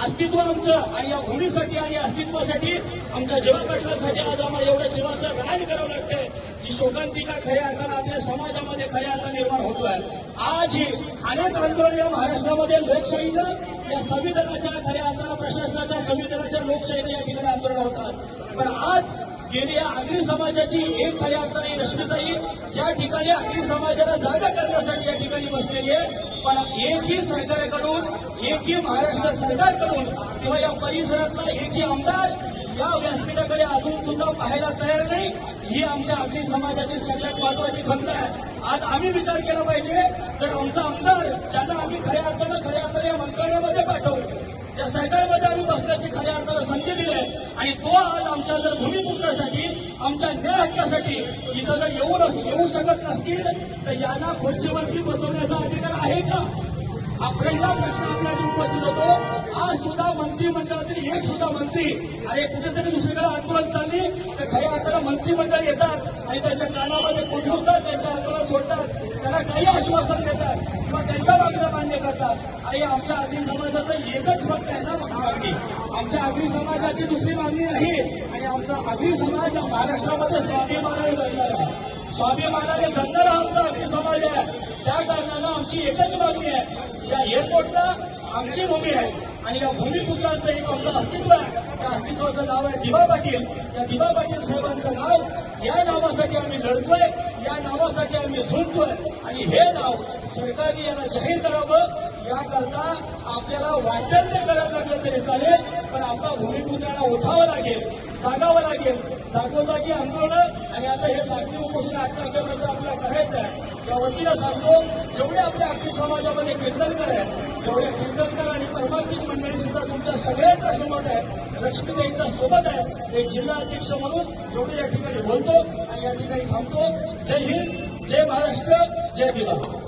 अस्तित्व आमचं आणि या भूमीसाठी आणि अस्तित्वासाठी आमच्या जीवनपटलासाठी आज आम्हाला एवढं जीवाचं रान करावं लागतंय. ही शोकांतिका खऱ्या अर्थानं आपल्या समाजामध्ये खऱ्या अर्थानं निर्माण होतोय. आज ही अनेक आंदोलन या महाराष्ट्रामध्ये लोकशाहीचं या संविधानाच्या खऱ्या अर्थानं प्रशासनाच्या संविधानाच्या लोकशाहीने या ठिकाणी आंदोलन होतात. पण आज गेली या आगरी समाजाची एक खऱ्या अर्थाने रश्मीताई या ठिकाणी आगरी समाजाला जागा करण्यासाठी या ठिकाणी बसलेली आहे. पण एकही सरकारकडून एकही महाराष्ट्र सरकारकडून किंवा या परिसरातला एकही आमदार या व्यासपीठाकडे अजून सुद्धा पाहायला तयार नाही. ही आमच्या आगरी समाजाची सगळ्यात महत्वाची खंत आहे. आज आम्ही विचार केला पाहिजे, जर आमचा आमदार ज्यांना आम्ही खऱ्या अर्थानं या मंत्रालयामध्ये पाठवलं, या सरकारमध्ये आम्ही बसण्याची खऱ्या अर्थानं संधी दिली आहे आणि तो आज आमच्या जर भूमिपुत्रासाठी आमच्या न्याय हक्कासाठी इथं जर येऊ शकत नसतील तर यांना खुर्चीवरती बसवण्याचा अधिकार आहे का? हा पहिला प्रश्न आपल्याला उपस्थित होतो. आज सुद्धा मंत्रिमंडळातील एक सुद्धा मंत्री अरे कुठेतरी दुसरीकडे आंदोलन चालली तर खऱ्या अर्थानं मंत्रिमंडळ येतात आणि त्यांच्या कानामध्ये कुठवतात, त्यांच्या आंदोलन सोडतात, त्यांना काही आश्वासन देतात किंवा त्यांच्या मागण्या मान्य करतात. आणि आमच्या आगरी समाजाचं एकच फक्त आहे ना मागणी, आमच्या आगरी समाजाची दुसरी मागणी नाही. आणि आमचा आगरी समाज महाराष्ट्रामध्ये स्वाभिमानाने जगणारा स्वाभिमानाने जगणारा आमचा आगरी समाज आहे. त्या कारणानं आमची एकच मागणी आहे, या एअरपोर्टला आमची भूमी आहे आणि या भूमिपुत्रांचं एक आमचं अस्तित्व आहे. त्या अस्तित्वाचं नाव आहे दिवा पाटील. या दिवा पाटील साहेबांचं नाव, या नावासाठी आम्ही लढतोय, या नावासाठी आम्ही झुंजतोय आणि हे नाव सरकारने याला जाहीर करावं. याकरता आपल्याला वाटेल ते करायला लागलं तरी चालेल, पण आता भूमिपुत्रांना उठावं लागेल, जागावं लागेल, जागोजागी आंदोलन. आणि आता हे साखळी उपोषण 8 तारखेपर्यंत आपल्याला करायचं आहे. या वतीनं सांगतो, जेवढे आपल्या आगरी समाजामध्ये कीर्तनकर आहेत तेवढ्या कीर्तनकर आणि परमार्थिक मंडळी सुद्धा तुमच्या सगळ्यांच्या सोबत आहे, लक्ष्मीताईंच्या सोबत आहे. एक जिल्हा अध्यक्ष म्हणून जेवढे या ठिकाणी बोलतो आणि या ठिकाणी थांबतो. जय हिंद, जय महाराष्ट्र, जय दिवा.